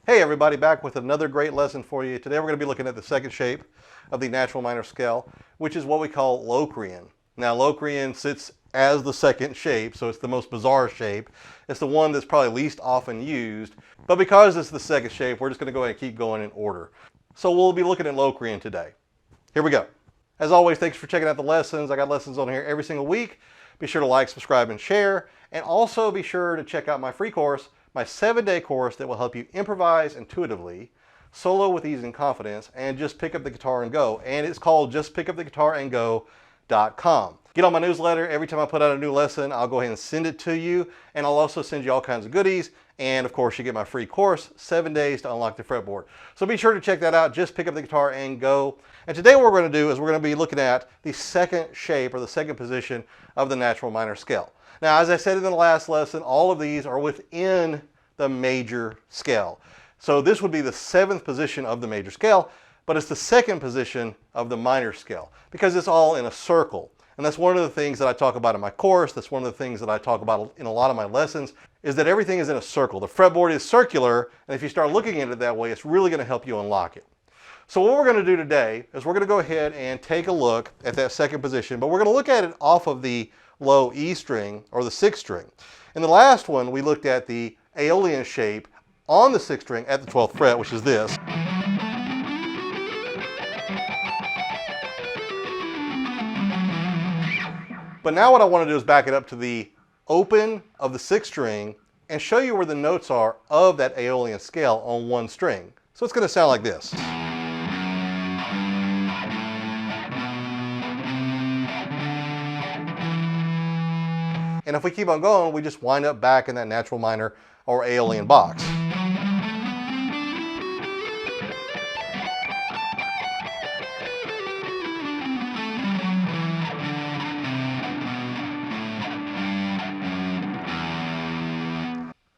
Hey everybody, back with another great lesson for you. Today we're going to be looking at the second shape of the natural minor scale, which is what we call Locrian. Now Locrian sits as the second shape, so it's the most bizarre shape. It's the one that's probably least often used, but because it's the second shape, we're just going to go ahead and keep going in order. So we'll be looking at Locrian today. Here we go. As always, thanks for checking out the lessons. I got lessons on here every single week. Be sure to like, subscribe, and share. And also be sure to check out my free course, my 7-day course that will help you improvise intuitively, solo with ease and confidence, and just pick up the guitar and go. And it's called justpickuptheguitarandgo.com. Get on my newsletter. Every time I put out a new lesson, I'll go ahead and send it to you. And I'll also send you all kinds of goodies. And of course, you get my free course, 7 days to unlock the fretboard. So be sure to check that out. Just pick up the guitar and go. And today what we're going to do is we're going to be looking at the second shape or the second position of the natural minor scale. Now, as I said in the last lesson, all of these are within the major scale. So this would be the 7th position of the major scale, but it's the 2nd position of the minor scale because it's all in a circle. And that's one of the things that I talk about in my course. That's one of the things that I talk about in a lot of my lessons, is that everything is in a circle. The fretboard is circular, and if you start looking at it that way, it's really going to help you unlock it. So what we're going to do today is we're going to go ahead and take a look at that second position, but we're going to look at it off of the low E string or the 6th string. In the last one, we looked at the Aeolian shape on the 6th string at the 12th fret, which is this. But now what I want to do is back it up to the open of the 6th string and show you where the notes are of that Aeolian scale on one string. So it's going to sound like this. And if we keep on going, we just wind up back in that natural minor or Aeolian box.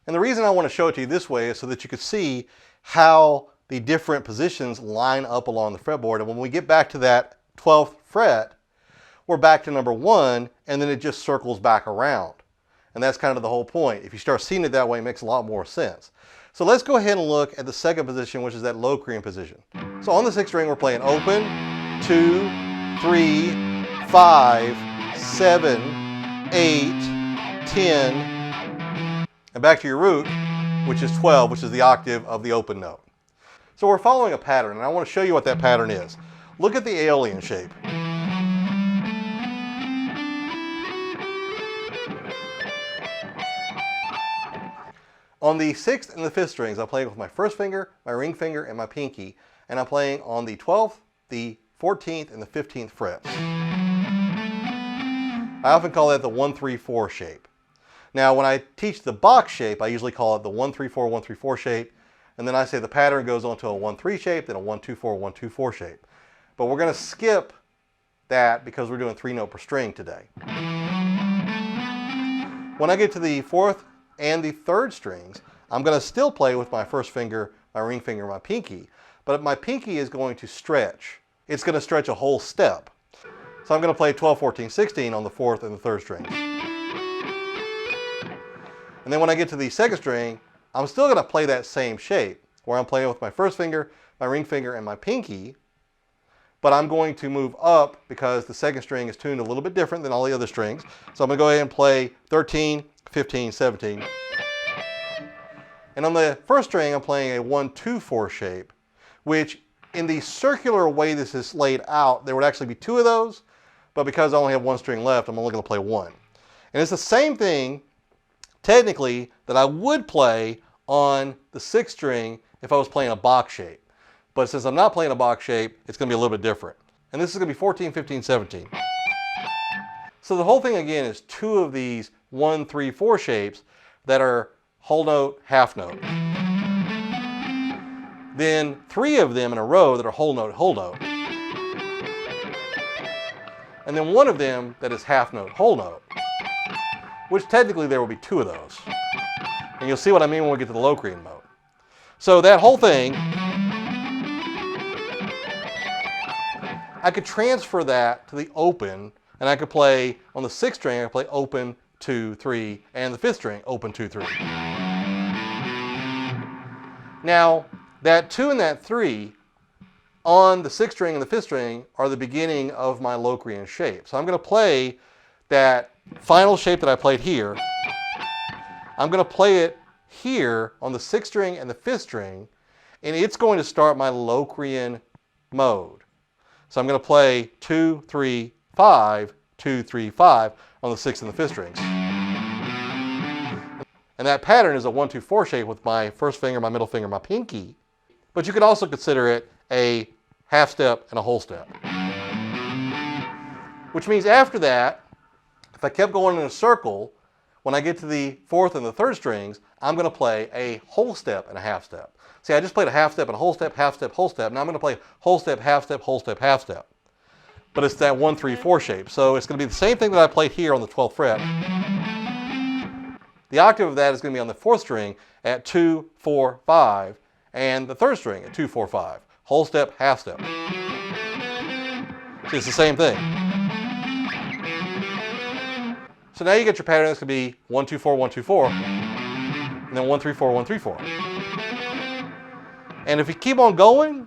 And the reason I want to show it to you this way is so that you can see how the different positions line up along the fretboard. And when we get back to that 12th fret, we're back to number 1, and then it just circles back around. And that's kind of the whole point. If you start seeing it that way, it makes a lot more sense. So let's go ahead and look at the second position, which is that Locrian position. So on the 6th string, we're playing open, 2, 3, 5, 7, 8, 10, and back to your root, which is 12, which is the octave of the open note. So we're following a pattern, and I want to show you what that pattern is. Look at the Aeolian shape. On the 6th and the 5th strings, I'm playing with my first finger, my ring finger, and my pinky, and I'm playing on the 12th, the 14th, and the 15th frets. I often call that the 1-3-4 shape. Now, when I teach the box shape, I usually call it the 1-3-4, 1-3-4 shape, and then I say the pattern goes on to a 1-3 shape, then a 1-2-4, 1-2-4 shape. But we're going to skip that because we're doing 3-note per string today. When I get to the 4th and the 3rd strings, I'm going to still play with my first finger, my ring finger, and my pinky, but my pinky is going to stretch. It's going to stretch a whole step. So I'm going to play 12, 14, 16 on the 4th and the 3rd strings. And then when I get to the 2nd string, I'm still going to play that same shape, where I'm playing with my first finger, my ring finger, and my pinky, but I'm going to move up because the 2nd string is tuned a little bit different than all the other strings. So I'm going to go ahead and play 13, 15, 17. And on the 1st string, I'm playing a 1-2-4 shape, which in the circular way this is laid out, there would actually be 2 of those, but because I only have 1 string left, I'm only going to play 1. And it's the same thing, technically, that I would play on the 6th string if I was playing a box shape. But since I'm not playing a box shape, it's going to be a little bit different. And this is going to be 14, 15, 17. So the whole thing again is 2 of these 1-3-4 shapes that are whole note, half note. Then 3 of them in a row that are whole note, whole note. And then 1 of them that is half note, whole note. Which technically there will be 2 of those. And you'll see what I mean when we get to the Locrian mode. So that whole thing, I could transfer that to the open, and I could play on the 6th string, I could play open, 2, 3, and the 5th string, open, 2, 3. Now, that 2 and that 3 on the 6th string and the 5th string are the beginning of my Locrian shape. So I'm going to play that final shape that I played here. I'm going to play it here on the 6th string and the 5th string, and it's going to start my Locrian mode. So I'm going to play 2, 3, 5, 2, 3, 5 on the 6th and the 5th strings. And that pattern is a 1, 2, 4 shape with my first finger, my middle finger, my pinky. But you could also consider it a half step and a whole step. Which means after that, if I kept going in a circle, when I get to the 4th and the 3rd strings, I'm going to play a whole step and a half step. See, I just played a half step and a whole step, half step, whole step. Now I'm going to play whole step, half step, whole step, half step. But it's that 1, 3, 4 shape. So it's going to be the same thing that I played here on the 12th fret. The octave of that is going to be on the 4th string at 2, 4, 5, and the 3rd string at 2, 4, 5. Whole step, half step. See, it's the same thing. So now you get your pattern that's going to be 1, 2, 4, 1, 2, 4, and then 1, 3, 4, 1, 3, 4. And if we keep on going,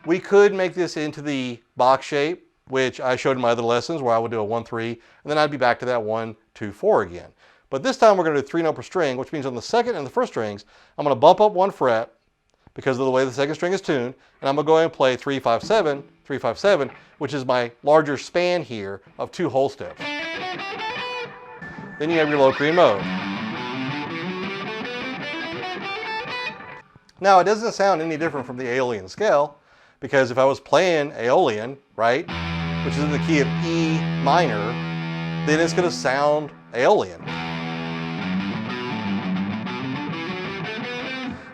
we could make this into the box shape, which I showed in my other lessons where I would do a 1, 3, and then I'd be back to that 1, 2, 4 again. But this time we're going to do 3 note per string, which means on the 2nd and the 1st strings, I'm going to bump up 1 fret because of the way the 2nd string is tuned, and I'm going to go ahead and play 3, 5, 7, 3, 5, 7, which is my larger span here of 2 whole steps. Then you have your Locrian mode. Now it doesn't sound any different from the Aeolian scale, because if I was playing Aeolian, right, which is in the key of E minor, then it's going to sound Aeolian.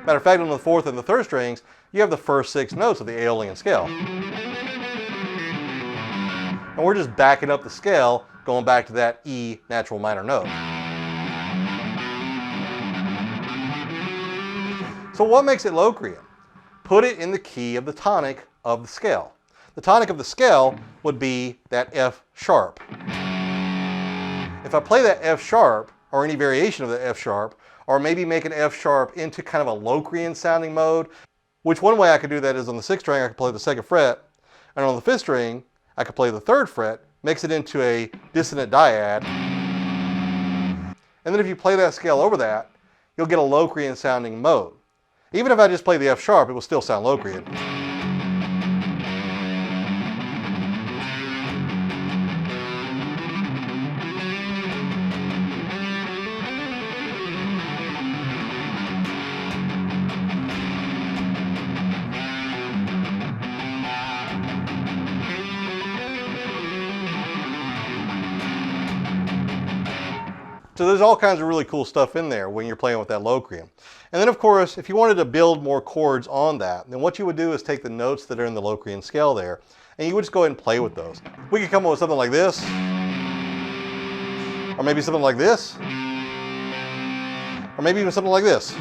Matter of fact, on the 4th and the 3rd strings, you have the first 6 notes of the Aeolian scale. And we're just backing up the scale, going back to that E natural minor note. So what makes it Locrian? Put it in the key of the tonic of the scale. The tonic of the scale would be that F sharp. If I play that F sharp, or any variation of the F sharp, or maybe make an F sharp into kind of a Locrian sounding mode, which one way I could do that is on the 6th string I could play the 2nd fret, and on the 5th string I could play the 3rd fret, mix it into a dissonant dyad, and then if you play that scale over that, you'll get a Locrian sounding mode. Even if I just play the F sharp, it will still sound Locrian. So there's all kinds of really cool stuff in there when you're playing with that Locrian. And then of course, if you wanted to build more chords on that, then what you would do is take the notes that are in the Locrian scale there, and you would just go ahead and play with those. We could come up with something like this, or maybe something like this, or maybe even something like this.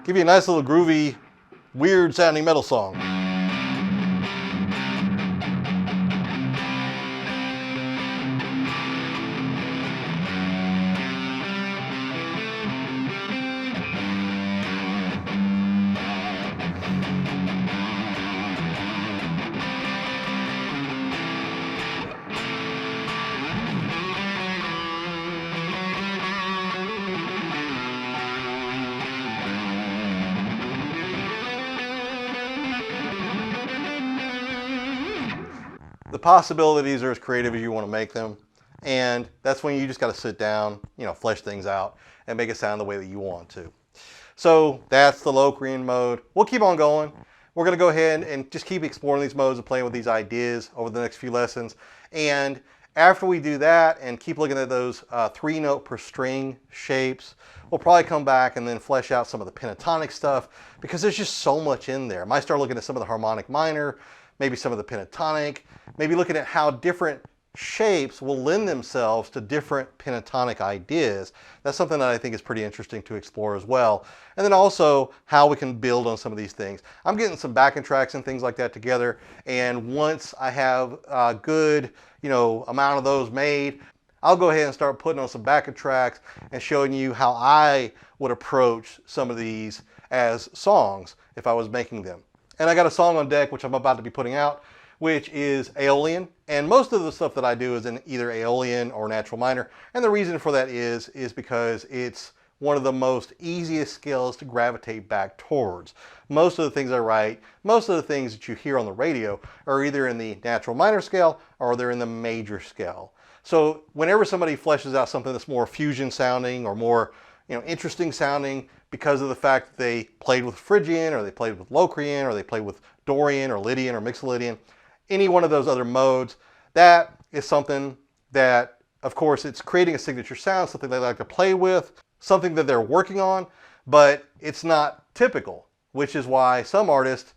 Give you a nice little groovy, weird sounding metal song. The possibilities are as creative as you want to make them, and that's when you just got to sit down, flesh things out and make it sound the way that you want to. So that's the Locrian mode. We'll keep on going. We're going to go ahead and just keep exploring these modes and playing with these ideas over the next few lessons. And after we do that and keep looking at those 3 note per string shapes, we'll probably come back and then flesh out some of the pentatonic stuff, because there's just so much in there. Might start looking at some of the harmonic minor, maybe some of the pentatonic, maybe looking at how different shapes will lend themselves to different pentatonic ideas. That's something that I think is pretty interesting to explore as well. And then also how we can build on some of these things. I'm getting some backing tracks and things like that together, and once I have a good amount of those made, I'll go ahead and start putting on some backup tracks and showing you how I would approach some of these as songs if I was making them. And I got a song on deck which I'm about to be putting out, which is Aeolian. And most of the stuff that I do is in either Aeolian or natural minor. And the reason for that is because it's one of the most easiest scales to gravitate back towards. Most of the things I write, most of the things that you hear on the radio are either in the natural minor scale or they're in the major scale. So whenever somebody fleshes out something that's more fusion sounding or more interesting sounding because of the fact that they played with Phrygian or they played with Locrian or they played with Dorian or Lydian or Mixolydian, any one of those other modes, that is something that, of course, it's creating a signature sound, something they like to play with, something that they're working on, but it's not typical, which is why some artists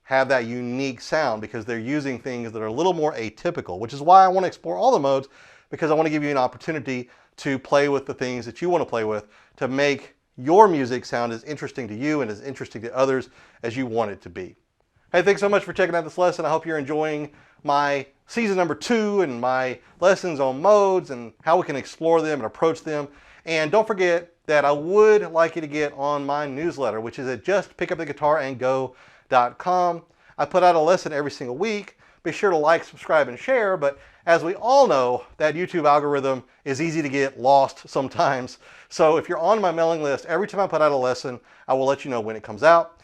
have that unique sound because they're using things that are a little more atypical, which is why I want to explore all the modes, because I want to give you an opportunity to play with the things that you want to play with to make your music sound as interesting to you and as interesting to others as you want it to be. Hey, thanks so much for checking out this lesson. I hope you're enjoying my season number 2 and my lessons on modes and how we can explore them and approach them. And don't forget that I would like you to get on my newsletter, which is at justpickuptheguitarandgo.com. I put out a lesson every single week. Be sure to like, subscribe, and share. But as we all know, that YouTube algorithm is easy to get lost sometimes. So if you're on my mailing list, every time I put out a lesson, I will let you know when it comes out.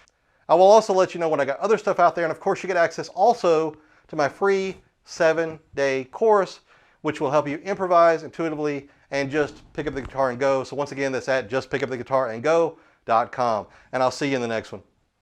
I will also let you know when I got other stuff out there. And of course, you get access also to my free 7-day course, which will help you improvise intuitively and just pick up the guitar and go. So once again, that's at justpickuptheguitarandgo.com. And I'll see you in the next one.